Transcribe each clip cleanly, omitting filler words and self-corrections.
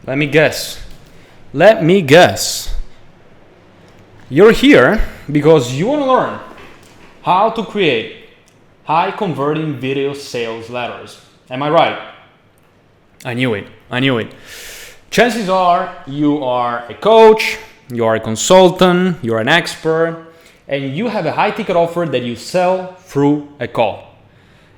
Let me guess. You're here because you want to learn how to create high converting video sales letters. Am I right? I knew it. Chances are you are a coach, you are a consultant, you're an expert, and you have a high ticket offer that you sell through a call.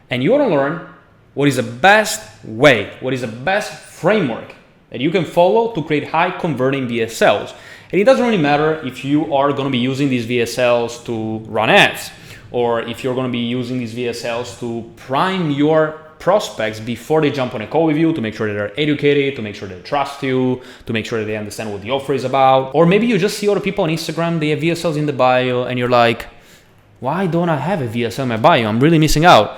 And you want to learn what is the best way, what is the best framework that you can follow to create high converting VSLs. And it doesn't really matter if you are going to be using these VSLs to run ads, or if you're going to be using these VSLs to prime your prospects before they jump on a call with you, to make sure that they're educated, to make sure they trust you, to make sure that they understand what the offer is about. Or maybe you just see other people on Instagram, they have VSLs in the bio, and you're like, why don't I have a VSL in my bio? I'm really missing out.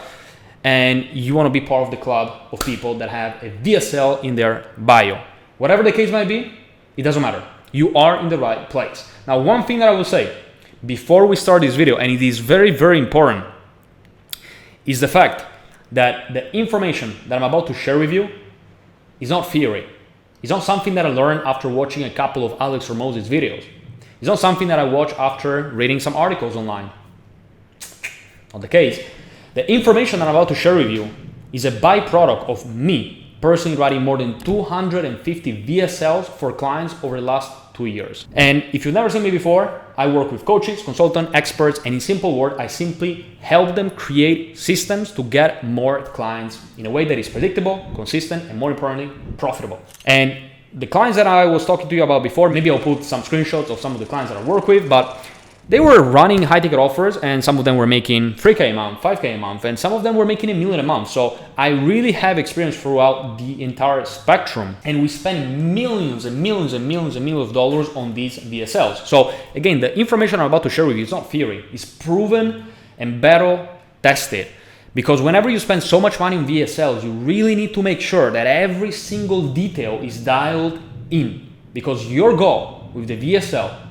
And you want to be part of the club of people that have a VSL in their bio. Whatever the case might be, it doesn't matter. You are in the right place. Now, one thing that I will say before we start this video, and it is very, very important, is the fact that the information that I'm about to share with you is not theory. It's not something that I learned after watching a couple of Alex or Moses videos. It's not something that I watched after reading some articles online. Not the case. The information that I'm about to share with you is a byproduct of me personally writing more than 250 VSLs for clients over the last 2 years. And if you've never seen me before, I work with coaches, consultants, experts, and in simple words, I simply help them create systems to get more clients in a way that is predictable, consistent, and more importantly, profitable. And the clients that I was talking to you about before, maybe I'll put some screenshots of some of the clients that I work with, but they were running high ticket offers, and some of them were making 3K a month, 5K a month, and some of them were making $1 million a month. So I really have experience throughout the entire spectrum, and we spend millions and millions and millions and millions of dollars on these VSLs. So again, the information I'm about to share with you is not theory, it's proven and battle tested. Because whenever you spend so much money on VSLs, you really need to make sure that every single detail is dialed in. Because your goal with the VSL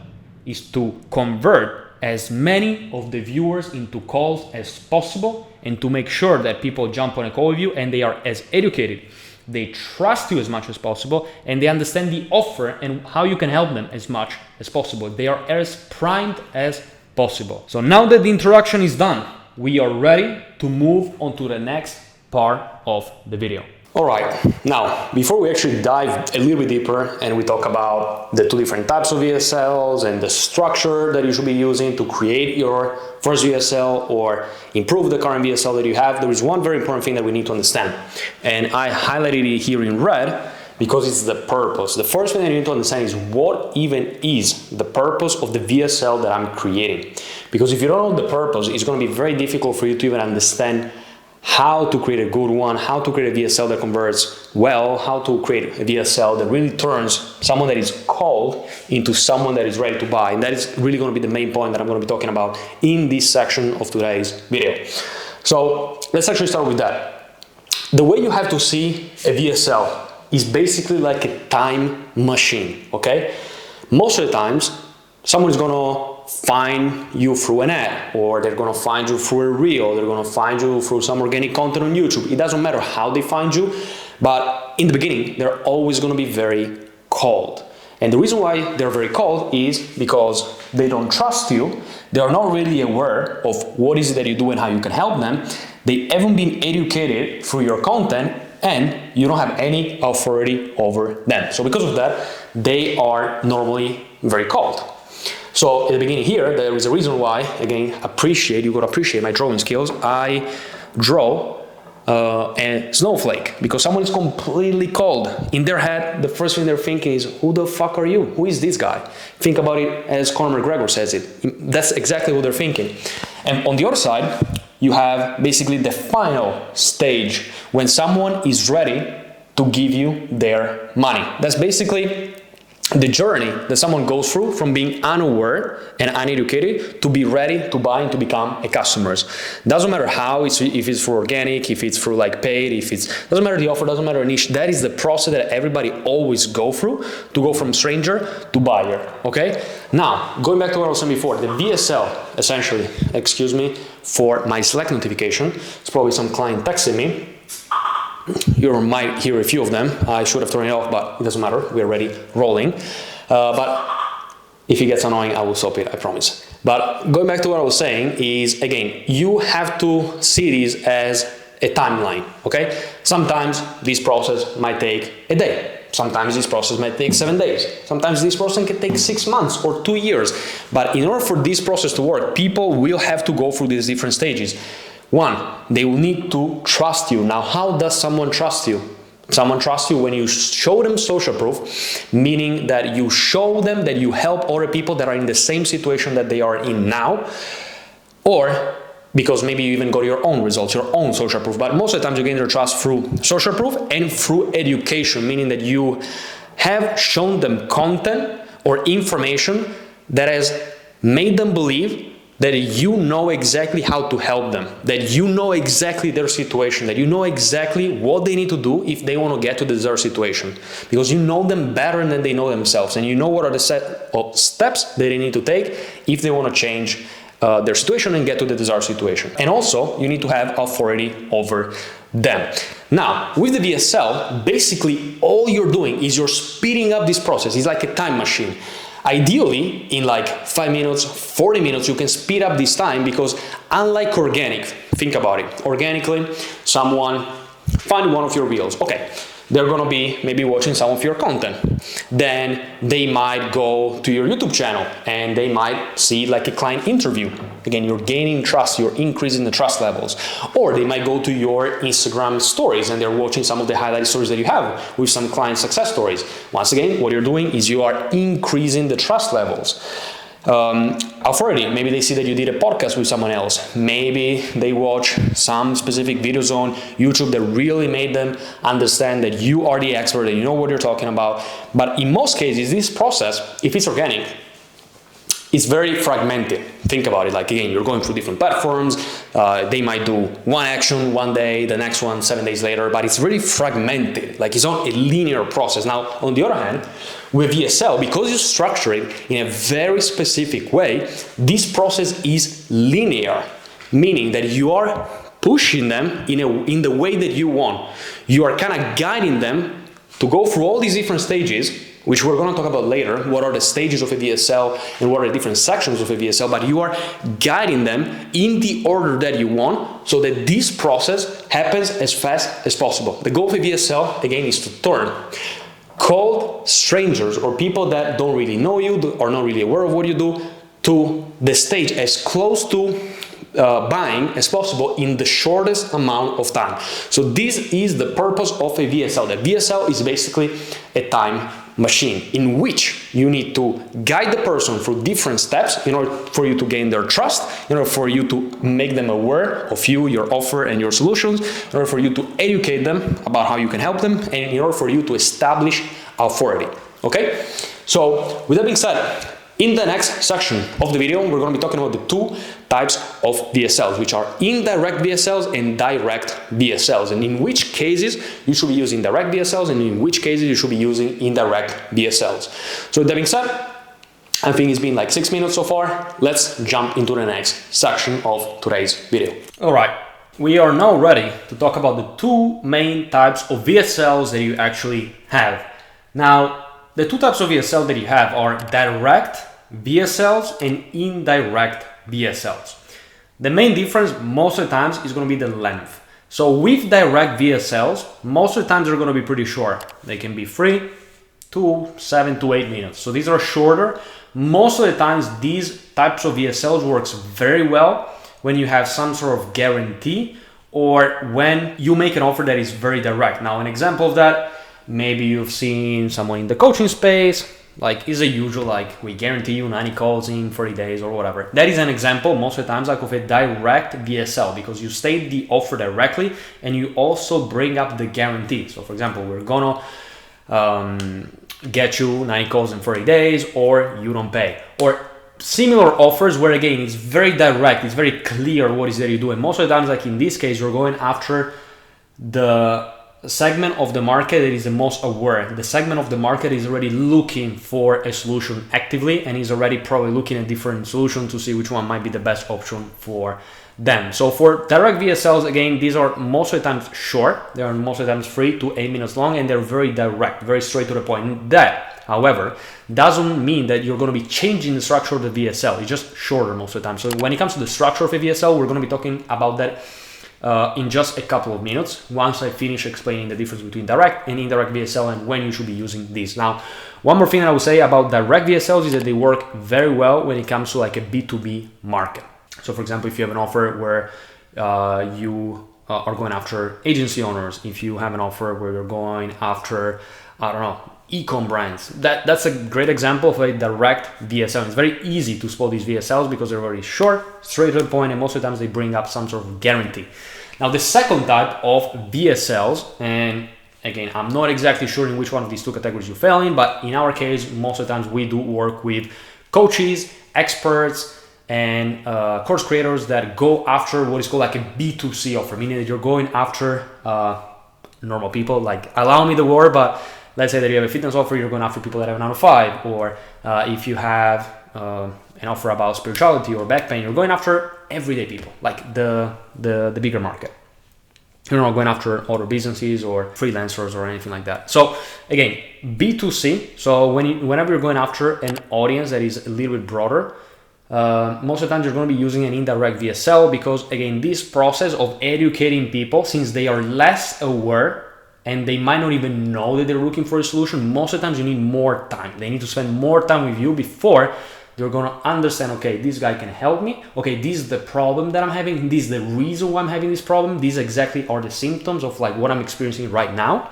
is to convert as many of the viewers into calls as possible, and to make sure that people jump on a call with you and they are as educated, they trust you as much as possible, and they understand the offer and how you can help them as much as possible. They are as primed as possible. So now that the introduction is done, we are ready to move on to the next part of the video. All right, now, before we actually dive a little bit deeper and we talk about the two different types of VSLs and the structure that you should be using to create your first VSL or improve the current VSL that you have, there is one very important thing that we need to understand. And I highlighted it here in red because it's the purpose. The first thing that you need to understand is what even is the purpose of the VSL that I'm creating. Because if you don't know the purpose, it's going to be very difficult for you to even understand how to create a good one, how to create a VSL that converts well, how to create a VSL that really turns someone that is cold into someone that is ready to buy. And that is really going to be the main point that I'm going to be talking about in this section of today's video. So let's actually start with that. The way you have to see a VSL is basically like a time machine, okay? Most of the times, someone is going to find you through an ad, or they're going to find you through a reel, they're going to find you through some organic content on YouTube. It doesn't matter how they find you, but in the beginning, they're always going to be very cold. And the reason why they're very cold is because they don't trust you, they are not really aware of what is it that you do and how you can help them, they haven't been educated through your content, and you don't have any authority over them. So because of that, they are normally very cold. So at the beginning here, there is a reason why, again, you gotta appreciate my drawing skills. I draw a snowflake because someone is completely cold. In their head, the first thing they're thinking is, who the fuck are you? Who is this guy? Think about it as Conor McGregor says it. That's exactly what they're thinking. And on the other side, you have basically the final stage when someone is ready to give you their money. That's basically the journey that someone goes through from being unaware and uneducated to be ready to buy and to become a customer. Doesn't matter how, if it's through organic, if it's through like paid, doesn't matter the offer, doesn't matter the niche. That is the process that everybody always go through to go from stranger to buyer, okay? Now, going back to what I was saying before, the VSL, essentially, for my Slack notification, it's probably some client texting me. You might hear a few of them. I should have turned it off, but it doesn't matter. We're already rolling. But if it gets annoying, I will stop it, I promise. But going back to what I was saying is, again, you have to see this as a timeline, okay? Sometimes this process might take a day. Sometimes this process might take 7 days. Sometimes this process can take 6 months or 2 years. But in order for this process to work, people will have to go through these different stages. One, they will need to trust you. Now, how does someone trust you? Someone trusts you when you show them social proof, meaning that you show them that you help other people that are in the same situation that they are in now, or because maybe you even got your own results, your own social proof. But most of the time you gain their trust through social proof and through education, meaning that you have shown them content or information that has made them believe that you know exactly how to help them, that you know exactly their situation, that you know exactly what they need to do if they want to get to the desired situation, because you know them better than they know themselves, and you know what are the set of steps that they need to take if they want to change their situation and get to the desired situation. And also, you need to have authority over them. Now, with the VSL, basically all you're doing is you're speeding up this process. It's like a time machine. Ideally, in like 5 minutes, 40 minutes, you can speed up this time, because unlike organic, think about it, organically, someone find one of your reels. Okay, they're gonna be maybe watching some of your content. Then they might go to your YouTube channel and they might see like a client interview. Again, you're gaining trust, you're increasing the trust levels. Or they might go to your Instagram stories and they're watching some of the highlight stories that you have with some client success stories. Once again, what you're doing is you are increasing the trust levels. Authority, maybe they see that you did a podcast with someone else. Maybe they watch some specific videos on YouTube that really made them understand that you are the expert, that you know what you're talking about. But in most cases, this process, if it's organic, it's very fragmented. Think about it, like again, you're going through different platforms. They might do one action one day, the next one 7 days later, but it's really fragmented. Like it's not a linear process. Now, on the other hand, with VSL, because you structure it in a very specific way, this process is linear, meaning that you are pushing them in the way that you want. You are kind of guiding them to go through all these different stages, which we're going to talk about later. What are the stages of a VSL and what are the different sections of a VSL, but you are guiding them in the order that you want so that this process happens as fast as possible. The goal of a VSL, again, is to turn cold strangers or people that don't really know you or not really aware of what you do to the stage as close to buying as possible in the shortest amount of time. So this is the purpose of a VSL. The VSL is basically a time machine in which you need to guide the person through different steps in order for you to gain their trust, in order for you to make them aware of you, your offer, and your solutions, in order for you to educate them about how you can help them, and in order for you to establish authority. Okay? So with that being said, in the next section of the video, we're going to be talking about the two types of VSLs, which are indirect VSLs and direct VSLs, and in which cases you should be using direct VSLs and in which cases you should be using indirect VSLs. So with that being said, I think it's been like 6 minutes so far. Let's jump into the next section of today's video. All right, we are now ready to talk about the two main types of VSLs that you actually have. Now, the two types of VSL that you have are direct VSLs and indirect VSLs. The main difference most of the times is going to be the length. So with direct VSLs, most of the times they're going to be pretty short. They can be 3 to 7 to 8 minutes. So these are shorter. Most of the times these types of VSLs works very well when you have some sort of guarantee or when you make an offer that is very direct. Now, an example of that, maybe you've seen someone in the coaching space, like is a usual, like we guarantee you 90 calls in 30 days or whatever. That is an example most of the times like of a direct VSL, because you state the offer directly and you also bring up the guarantee. So for example, we're gonna get you 90 calls in 30 days or you don't pay. Or similar offers where again, it's very direct, it's very clear what is that you do. And most of the times, like in this case, you're going after the segment of the market that is the most aware. The segment of the market is already looking for a solution actively and is already probably looking at different solutions to see which one might be the best option for them. So for direct VSLs, again, these are most of the times short. They are most of the times 3 to 8 minutes long, and they're very direct, very straight to the point. That, however, doesn't mean that you're going to be changing the structure of the VSL. It's just shorter most of the time. So when it comes to the structure of a VSL, we're going to be talking about that in just a couple of minutes once I finish explaining the difference between direct and indirect VSL and when you should be using these. Now, one more thing I would say about direct VSLs is that they work very well when it comes to like a B2B market. So for example, if you have an offer where you are going after agency owners, if you have an offer where you're going after, I don't know, e-com brands, that's a great example of a direct VSL. It's very easy to spot these VSLs because they're very short, straight to the point, and most of the times they bring up some sort of guarantee. Now, the second type of VSLs, and again, I'm not exactly sure in which one of these two categories you fell in, but in our case, most of the times we do work with coaches, experts, and course creators that go after what is called like a B2C offer, meaning that you're going after normal people. Like, allow me the word, but let's say that you have a fitness offer, you're going after people that have a 9 to 5, or if you have an offer about spirituality or back pain, you're going after everyday people, like the bigger market. You're not going after other businesses or freelancers or anything like that. So again, B2C. So whenever you're going after an audience that is a little bit broader, most of the time you're going to be using an indirect VSL because, again, this process of educating people, since they are less aware and they might not even know that they're looking for a solution, most of the times you need more time. They need to spend more time with you before they're going to understand, okay, this guy can help me. Okay, this is the problem that I'm having. This is the reason why I'm having this problem. These exactly are the symptoms of like what I'm experiencing right now.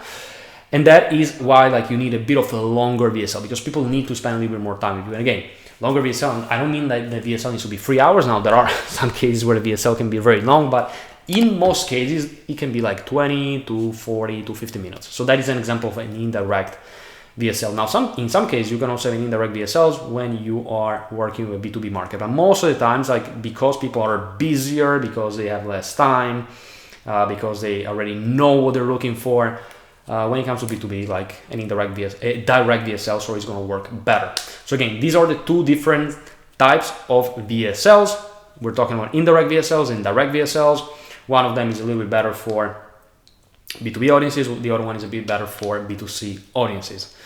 And that is why like you need a bit of a longer VSL, because people need to spend a little bit more time with you. And again, longer VSL, I don't mean that the VSL needs to be 3 hours. Now, there are some cases where the VSL can be very long, but in most cases, it can be like 20 to 40 to 50 minutes. So that is an example of an indirect VSL. Now, in some cases, you can also have an indirect VSLs when you are working with a B2B market. But most of the times, like because people are busier, because they have less time, because they already know what they're looking for, when it comes to B2B, like an direct VSL, is going to work better. So again, these are the two different types of VSLs. We're talking about indirect VSLs and direct VSLs. One of them is a little bit better for B2B audiences. The other one is a bit better for B2C audiences.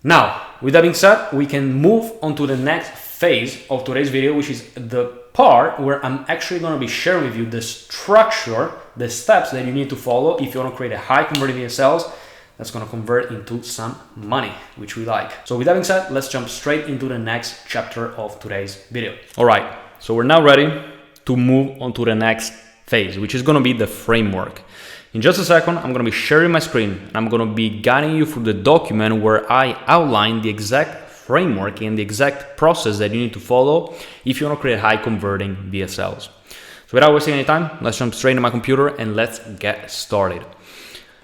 Now, with that being said, we can move on to the next phase of today's video, which is the part where I'm actually going to be sharing with you the structure, the steps that you need to follow if you want to create a high converting VSLs that's going to convert into some money, which we like. So with that being said, let's jump straight into the next chapter of today's video. All right, so we're now ready to move on to the next phase, which is going to be the framework. In just a second, I'm going to be sharing my screen and I'm going to be guiding you through the document where I outline the exact framework and the exact process that you need to follow if you want to create high converting VSLs. So without wasting any time, let's jump straight into my computer and let's get started.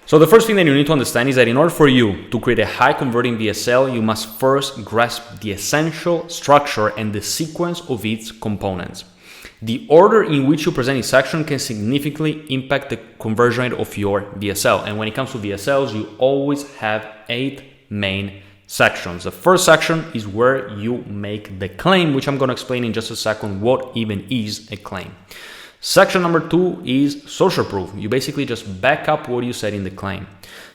So the first thing that you need to understand is that in order for you to create a high converting VSL, you must first grasp the essential structure and the sequence of its components. The order in which you present each section can significantly impact the conversion rate of your VSL. And when it comes to VSLs, you always have 8 main sections. The first section is where you make the claim, which I'm going to explain in just a second what even is a claim. Section number 2 is social proof. You basically just back up what you said in the claim.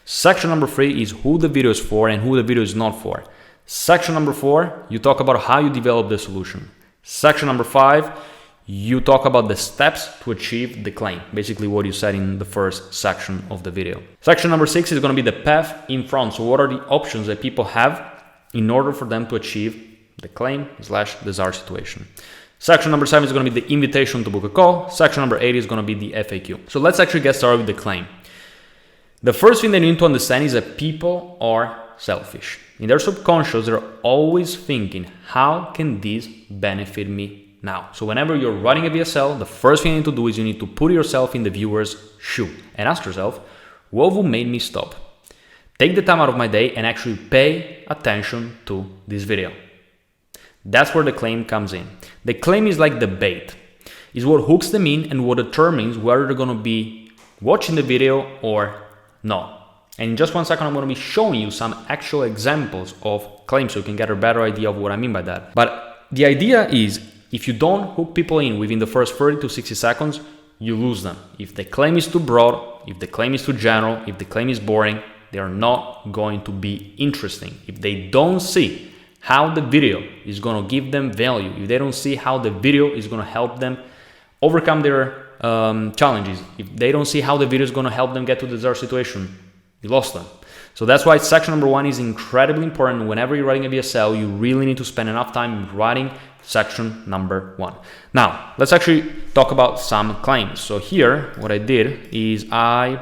Section number 3 is who the video is for and who the video is not for. Section number 4, you talk about how you develop the solution. Section number 5, you talk about the steps to achieve the claim, basically what you said in the first section of the video. Section number 6 is going to be the path in front. So what are the options that people have in order for them to achieve the claim / desired situation. Section number 7 is going to be the invitation to book a call. Section number 8 is going to be the FAQ. So let's actually get started with the claim. The first thing that you need to understand is that people are selfish. In their subconscious, they're always thinking, how can this benefit me now? So whenever you're running a VSL, the first thing you need to do is you need to put yourself in the viewer's shoe and ask yourself, what would make me stop? Take the time out of my day and actually pay attention to this video. That's where the claim comes in. The claim is like the bait. It's what hooks them in and what determines whether they're going to be watching the video or not. And in just 1 second, I'm going to be showing you some actual examples of claims so you can get a better idea of what I mean by that. But the idea is, if you don't hook people in within the first 30 to 60 seconds, you lose them. If the claim is too broad, if the claim is too general, if the claim is boring, they are not going to be interesting. If they don't see how the video is going to give them value, if they don't see how the video is going to help them overcome their challenges, if they don't see how the video is going to help them get to the desired situation, you lost them. So that's why section number 1 is incredibly important. Whenever you're writing a VSL, you really need to spend enough time writing section number 1. Now, let's actually talk about some claims. So here, what I did is I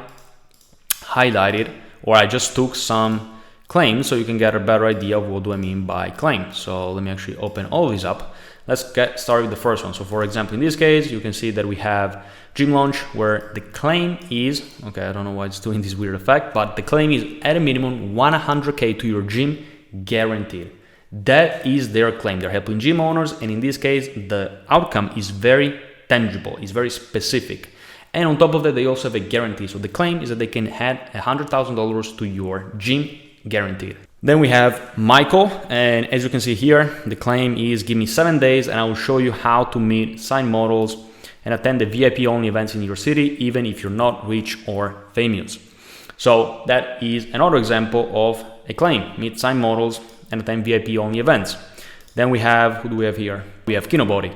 highlighted, or I just took some claims so you can get a better idea of what do I mean by claim. So let me actually open all these up. Let's get started with the first one. So for example, in this case, you can see that we have gym launch where the claim is, okay, I don't know why it's doing this weird effect, but the claim is at a minimum 100K to your gym guaranteed. That is their claim. They're helping gym owners, and in this case, the outcome is very tangible, it's very specific. And on top of that, they also have a guarantee. So the claim is that they can add $100,000 to your gym guaranteed. Then we have Michael, and as you can see here, the claim is give me 7 days and I will show you how to meet signed models and attend the VIP only events in your city, even if you're not rich or famous. So that is another example of a claim, meet signed models and attend VIP only events. Then we have, who do we have here? We have Kinobody,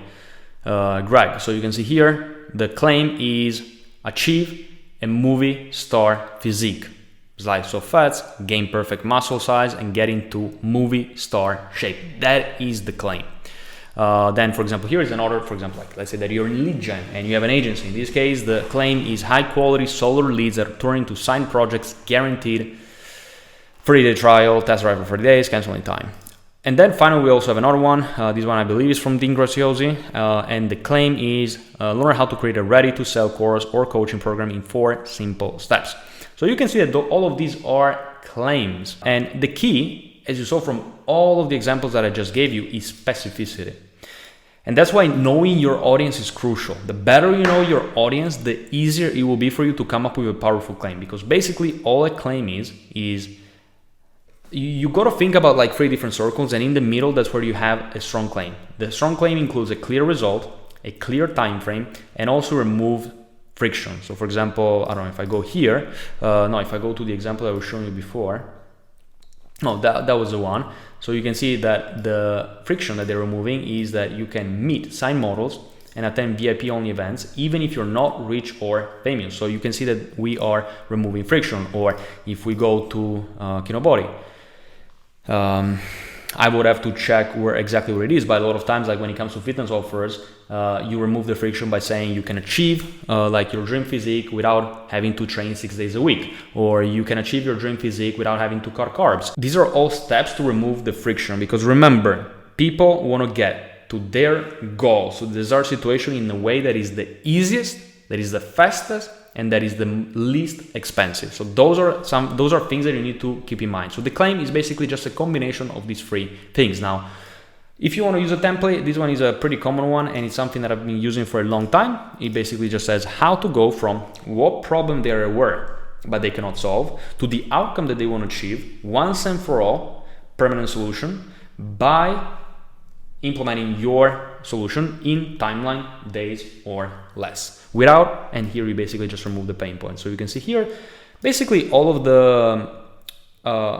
Greg. So you can see here, the claim is achieve a movie star physique. Slice off fats, gain perfect muscle size, and get into movie star shape. That is the claim. Then, for example, here is another, for example, like let's say that you're in lead gen and you have an agency. In this case, the claim is high quality solar leads that turn into signed projects guaranteed. 30-day trial, test drive for 30 days, cancel anytime. And then finally, we also have another one. This one I believe is from Dean Graziosi, and the claim is learn how to create a ready-to-sell course or coaching program in 4 simple steps. So you can see that all of these are claims. And the key, as you saw from all of the examples that I just gave you, is specificity. And that's why knowing your audience is crucial. The better you know your audience, the easier it will be for you to come up with a powerful claim. Because basically all a claim is you got to think about like 3 different circles, and in the middle, that's where you have a strong claim. The strong claim includes a clear result, a clear time frame, and also remove friction. So for example, I don't know if I go here, if I go to the example I was showing you before, that was the one. So you can see that the friction that they're removing is that you can meet signed models and attend VIP only events, even if you're not rich or famous. So you can see that we are removing friction. Or if we go to Kinobody, I would have to check where it is, but a lot of times, like when it comes to fitness offers, you remove the friction by saying you can achieve like your dream physique without having to train 6 days a week, or you can achieve your dream physique without having to cut carbs. These are all steps to remove the friction, because remember, people want to get to their goal, so the desired situation, in a way that is the easiest, that is the fastest, and that is the least expensive. So those are things that you need to keep in mind. So the claim is basically just a combination of these 3 things. Now, if you want to use a template, this one is a pretty common one, and it's something that I've been using for a long time. It basically just says how to go from what problem they are aware but they cannot solve to the outcome that they want to achieve once and for all, permanent solution, by implementing your solution in timeline, days or less. Without, and here we basically just remove the pain point. So you can see here, basically all of the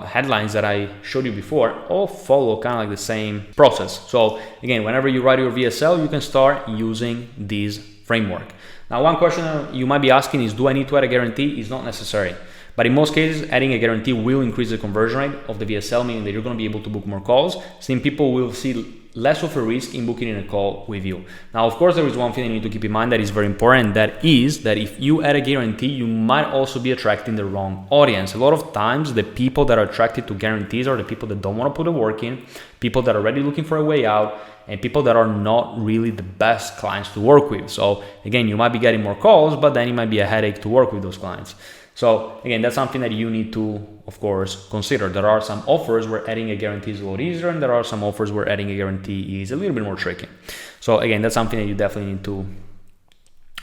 headlines that I showed you before all follow kind of like the same process. So again, whenever you write your VSL, you can start using this framework. Now, one question you might be asking is, do I need to add a guarantee? It's not necessary. But in most cases, adding a guarantee will increase the conversion rate of the VSL, meaning that you're going to be able to book more calls. Since people will see less of a risk in booking in a call with you. Now, of course, there is one thing you need to keep in mind that is very important. That is that if you add a guarantee, you might also be attracting the wrong audience. A lot of times, the people that are attracted to guarantees are the people that don't want to put the work in, people that are already looking for a way out, and people that are not really the best clients to work with. So again, you might be getting more calls, but then it might be a headache to work with those clients. So again, that's something that you need to, of course, consider. There are some offers where adding a guarantee is a lot easier, and there are some offers where adding a guarantee is a little bit more tricky. So again, that's something that you definitely need to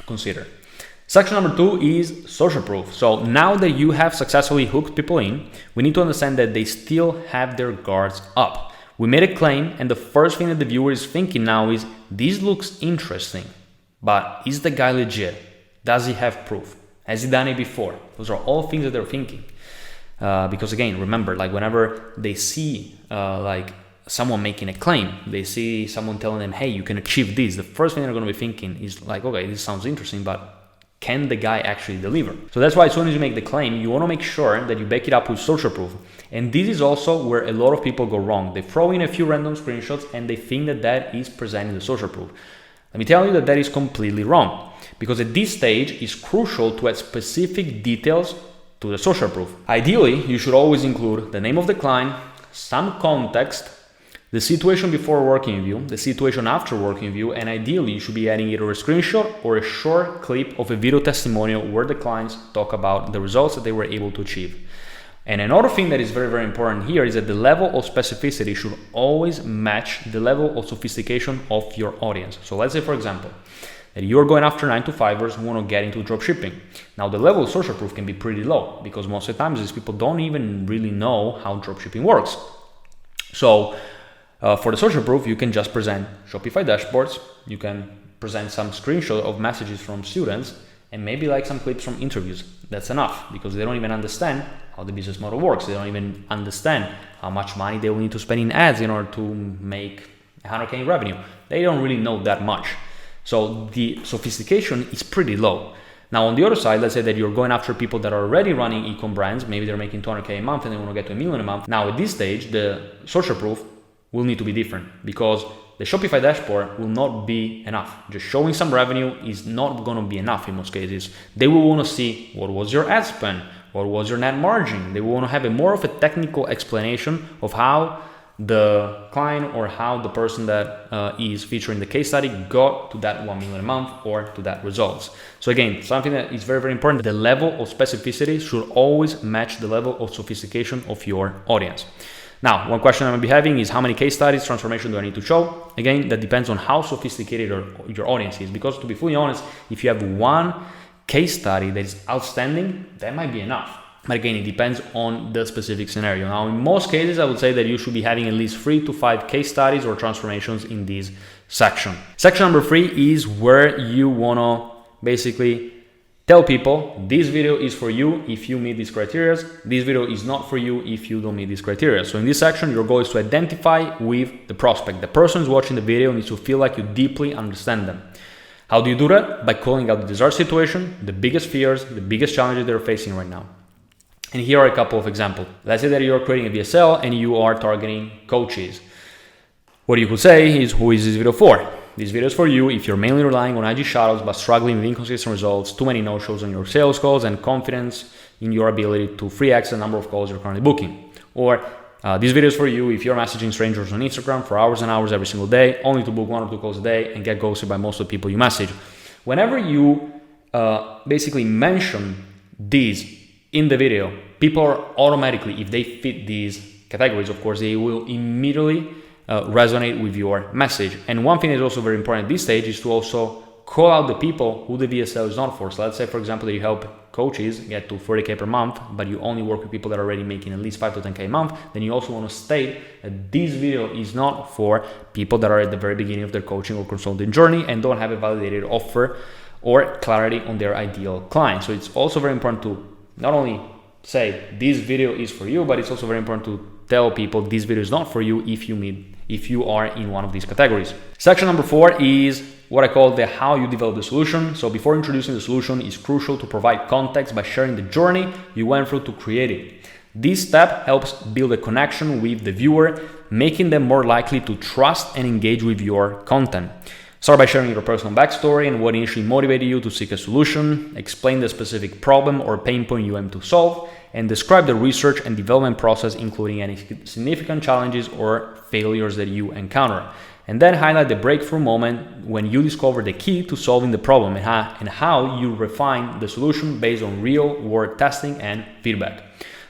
consider. Section number 2 is social proof. So now that you have successfully hooked people in, we need to understand that they still have their guards up. We made a claim, and the first thing that the viewer is thinking now is, this looks interesting, but is the guy legit? Does he have proof? Has he done it before? Those are all things that they're thinking. Because again, remember, like whenever they see like someone making a claim, they see someone telling them, hey, you can achieve this, the first thing they're going to be thinking is like, okay, this sounds interesting, but can the guy actually deliver? So that's why as soon as you make the claim, you want to make sure that you back it up with social proof. And this is also where a lot of people go wrong. They throw in a few random screenshots and they think that that is presenting the social proof. Let me tell you that that is completely wrong, because at this stage it's crucial to add specific details to the social proof. Ideally, you should always include the name of the client, some context, the situation before working with you, the situation after working with you, and ideally you should be adding either a screenshot or a short clip of a video testimonial where the clients talk about the results that they were able to achieve. And another thing that is very, very important here is that the level of specificity should always match the level of sophistication of your audience. So let's say, for example, that you're going after 9-to-5ers who want to get into dropshipping. Now, the level of social proof can be pretty low because most of the times these people don't even really know how dropshipping works. So for the social proof, you can just present Shopify dashboards, you can present some screenshot of messages from students, and maybe like some clips from interviews. That's enough, because they don't even understand how the business model works. They don't even understand how much money they will need to spend in ads in order to make 100K in revenue. They don't really know that much. So the sophistication is pretty low. Now, on the other side, let's say that you're going after people that are already running e-com brands. Maybe they're making 200K a month and they want to get to $1 million a month. Now, at this stage, the social proof will need to be different, because the Shopify dashboard will not be enough. Just showing some revenue is not going to be enough in most cases. They will want to see what was your ad spend, what was your net margin. They will want to have a more of a technical explanation of how the client or how the person that is featuring the case study got to that 1 million a month or to that results. So again, something that is very, very important, the level of specificity should always match the level of sophistication of your audience. Now, one question I'm going to be having is, how many case studies, transformation do I need to show? Again, that depends on how sophisticated your audience is, because to be fully honest, if you have one case study that is outstanding, that might be enough. But again, it depends on the specific scenario. Now, in most cases, I would say that you should be having at least 3 to 5 case studies or transformations in this section. Section number 3 is where you want to basically tell people, this video is for you if you meet these criteria. This video is not for you if you don't meet these criteria. So in this section, your goal is to identify with the prospect. The person who's watching the video needs to feel like you deeply understand them. How do you do that? By calling out the desired situation, the biggest fears, the biggest challenges they're facing right now. And here are a couple of examples. Let's say that you're creating a VSL and you are targeting coaches. What you could say is, who is this video for? This video is for you if you're mainly relying on IG shoutouts but struggling with inconsistent results, too many no-shows on your sales calls, and confidence in your ability to 3x the number of calls you're currently booking. Or this video is for you if you're messaging strangers on Instagram for hours and hours every single day, only to book 1 or 2 calls a day and get ghosted by most of the people you message. Whenever you basically mention these in the video, people are automatically, if they fit these categories, of course, they will immediately resonate with your message. And one thing that is also very important at this stage is to also call out the people who the VSL is not for. So let's say, for example, that you help coaches get to 40K per month, but you only work with people that are already making at least 5 to 10K a month. Then you also want to state that this video is not for people that are at the very beginning of their coaching or consulting journey and don't have a validated offer or clarity on their ideal client. So it's also very important to not only say this video is for you, but it's also very important to tell people this video is not for you if you are in one of these categories. Section number 4 is what I call the how you develop the solution. So before introducing the solution, it's crucial to provide context by sharing the journey you went through to create it. This step helps build a connection with the viewer, making them more likely to trust and engage with your content. Start by sharing your personal backstory and what initially motivated you to seek a solution. Explain the specific problem or pain point you aim to solve, and describe the research and development process, including any significant challenges or failures that you encounter. And then highlight the breakthrough moment when you discover the key to solving the problem and how you refine the solution based on real-world testing and feedback.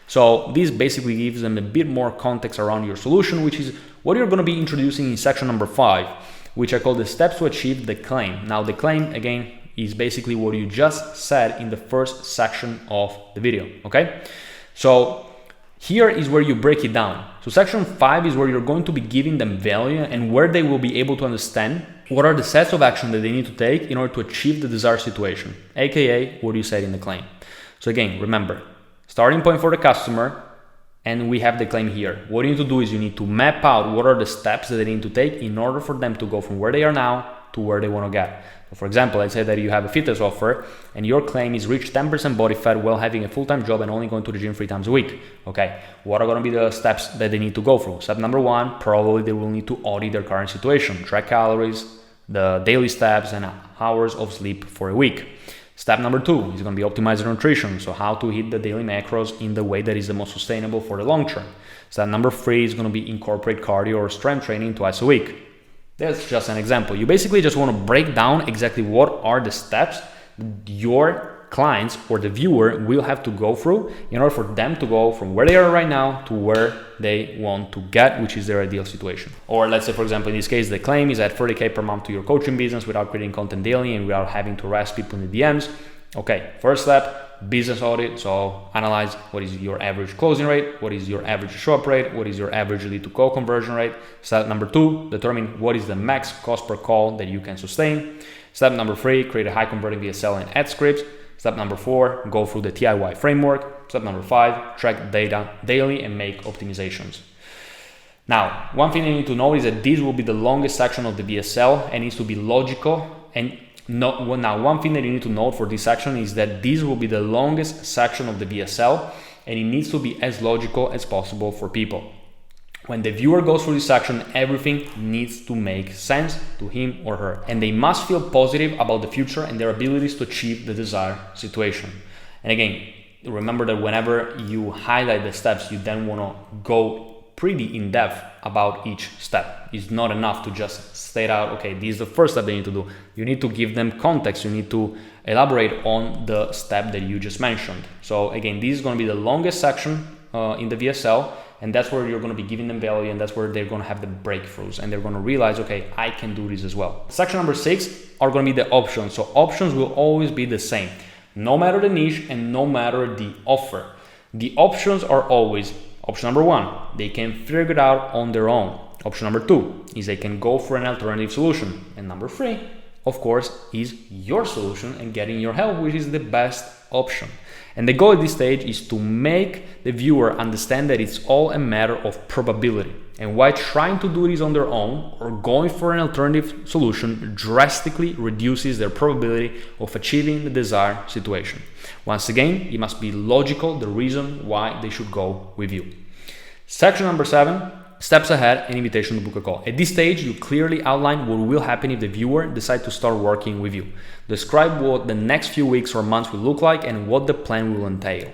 So this basically gives them a bit more context around your solution, which is what you're going to be introducing in section number 5, which I call the steps to achieve the claim. Now, the claim, again, is basically what you just said in the first section of the video, okay? So here is where you break it down. So section 5 is where you're going to be giving them value and where they will be able to understand what are the sets of action that they need to take in order to achieve the desired situation, aka what you said in the claim. So again, remember, starting point for the customer, and we have the claim here. What you need to do is you need to map out what are the steps that they need to take in order for them to go from where they are now to where they want to get. So for example, let's say that you have a fitness offer and your claim is reach 10% body fat while having a full-time job and only going to the gym 3 times a week. Okay, what are going to be the steps that they need to go through? Step number 1, probably they will need to audit their current situation, track calories, the daily steps, and hours of sleep for a week. Step number 2 is going to be optimize their nutrition, so how to hit the daily macros in the way that is the most sustainable for the long term. Step number 3 is going to be incorporate cardio or strength training twice a week. That's just an example. You basically just want to break down exactly what are the steps your clients or the viewer will have to go through in order for them to go from where they are right now to where they want to get, which is their ideal situation. Or let's say, for example, in this case, the claim is at 30K per month to your coaching business without creating content daily and without having to harass people in the DMs. Okay, first step, business audit. So analyze what is your average closing rate, what is your average show-up rate, what is your average lead to call conversion rate. Step number 2, determine what is the max cost per call that you can sustain. Step number 3, create a high converting VSL and ad scripts. Step number 4, go through the TIY framework. Step number 5, track data daily and make optimizations. Now, one thing you need to know is that this will be the longest section of the VSL and needs to be logical. And now, one thing that you need to note for this section is that this will be the longest section of the VSL and it needs to be as logical as possible for people. When the viewer goes through this section, everything needs to make sense to him or her. And they must feel positive about the future and their abilities to achieve the desired situation. And again, remember that whenever you highlight the steps, you then want to go pretty in depth about each step. It's not enough to just state out, okay, this is the first step they need to do. You need to give them context. You need to elaborate on the step that you just mentioned. So again, this is going to be the longest section in the VSL. And that's where you're going to be giving them value, and that's where they're going to have the breakthroughs and they're going to realize, okay, I can do this as well. Section number 6 are going to be the options. So options will always be the same, no matter the niche and no matter the offer. The options are always option number 1, they can figure it out on their own. Option number 2 is they can go for an alternative solution. And number 3, of course, is your solution and getting your help, which is the best option. And the goal at this stage is to make the viewer understand that it's all a matter of probability. And why trying to do this on their own or going for an alternative solution drastically reduces their probability of achieving the desired situation. Once again, it must be logical, the reason why they should go with you. Section number 7, steps ahead and invitation to book a call. At this stage, you clearly outline what will happen if the viewer decides to start working with you. Describe what the next few weeks or months will look like and what the plan will entail.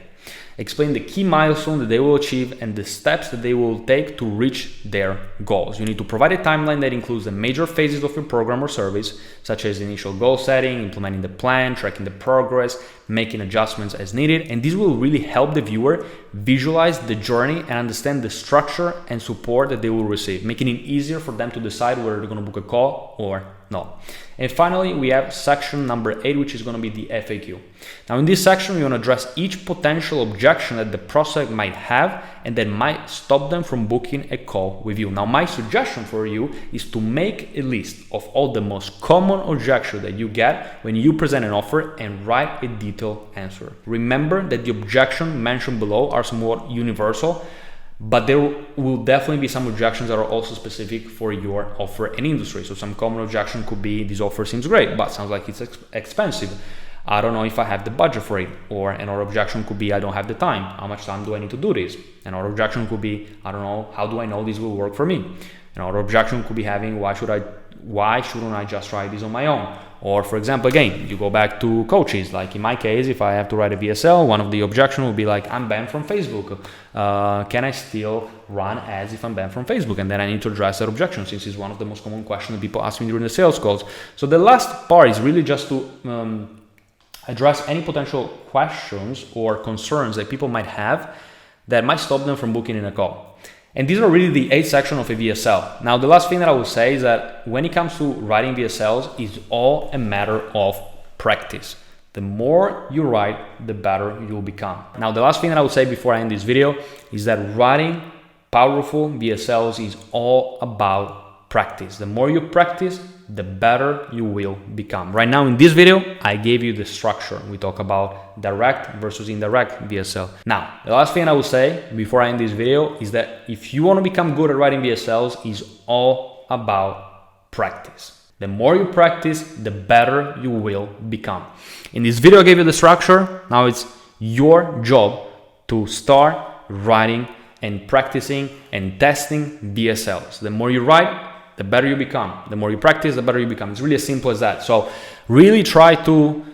Explain the key milestones that they will achieve and the steps that they will take to reach their goals. You need to provide a timeline that includes the major phases of your program or service, such as initial goal setting, implementing the plan, tracking the progress, making adjustments as needed. And this will really help the viewer visualize the journey and understand the structure and support that they will receive, making it easier for them to decide whether they're going to book a call or not. And finally, we have section number 8, which is going to be the FAQ. Now, in this section, we want to address each potential objection that the prospect might have and that might stop them from booking a call with you. Now, my suggestion for you is to make a list of all the most common objections that you get when you present an offer and write a detailed answer. Remember that the objections mentioned below are somewhat universal, but there will definitely be some objections that are also specific for your offer and industry. So some common objection could be, this offer seems great, but sounds like it's expensive. I don't know if I have the budget for it. Or another objection could be, I don't have the time. How much time do I need to do this? Another objection could be, I don't know, how do I know this will work for me? Another objection could be having, why shouldn't I just try this on my own? Or for example, again, you go back to coaches. Like in my case, if I have to write a VSL, one of the objections would be like, I'm banned from Facebook. Can I still run ads if I'm banned from Facebook? And then I need to address that objection, since it's one of the most common questions that people ask me during the sales calls. So the last part is really just to address any potential questions or concerns that people might have that might stop them from booking in a call. And these are really the 8 sections of a VSL. Now, the last thing that I will say is that when it comes to writing VSLs, it's all a matter of practice. The more you write, the better you will become. Now, the last thing that I would say before I end this video is that writing powerful VSLs is all about practice. The more you practice, the better you will become. Right now in this video, I gave you the structure. We talk about direct versus indirect VSL. Now, the last thing I will say before I end this video is that if you want to become good at writing VSLs, is all about practice. The more you practice, the better you will become. In this video, I gave you the structure. Now it's your job to start writing and practicing and testing VSLs. The more you write, the better you become. The more you practice, the better you become. It's really as simple as that. So really try to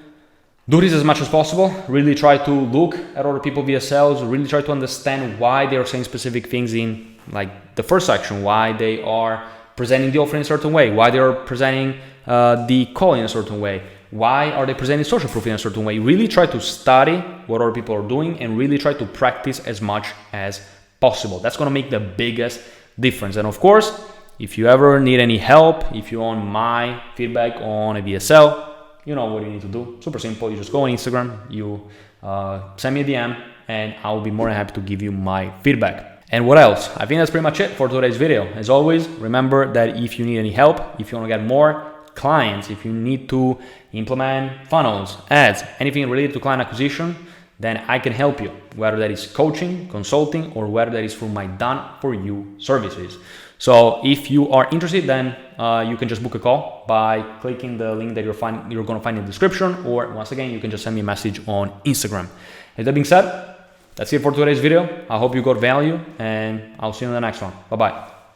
do this as much as possible. Really try to look at other people's VSLs. Really try to understand why they are saying specific things in like the first section, why they are presenting the offer in a certain way, why they are presenting the call in a certain way, why are they presenting social proof in a certain way. Really try to study what other people are doing and really try to practice as much as possible. That's going to make the biggest difference. And of course, if you ever need any help, if you want my feedback on a VSL, you know what you need to do. Super simple. You just go on Instagram, you send me a DM, and I'll be more than happy to give you my feedback. And what else? I think that's pretty much it for today's video. As always, remember that if you need any help, if you want to get more clients, if you need to implement funnels, ads, anything related to client acquisition, then I can help you, whether that is coaching, consulting, or whether that is through my done for you services. So if you are interested, then you can just book a call by clicking the link that you're going to find in the description, or once again, you can just send me a message on Instagram. With that being said, that's it for today's video. I hope you got value, and I'll see you in the next one. Bye-bye.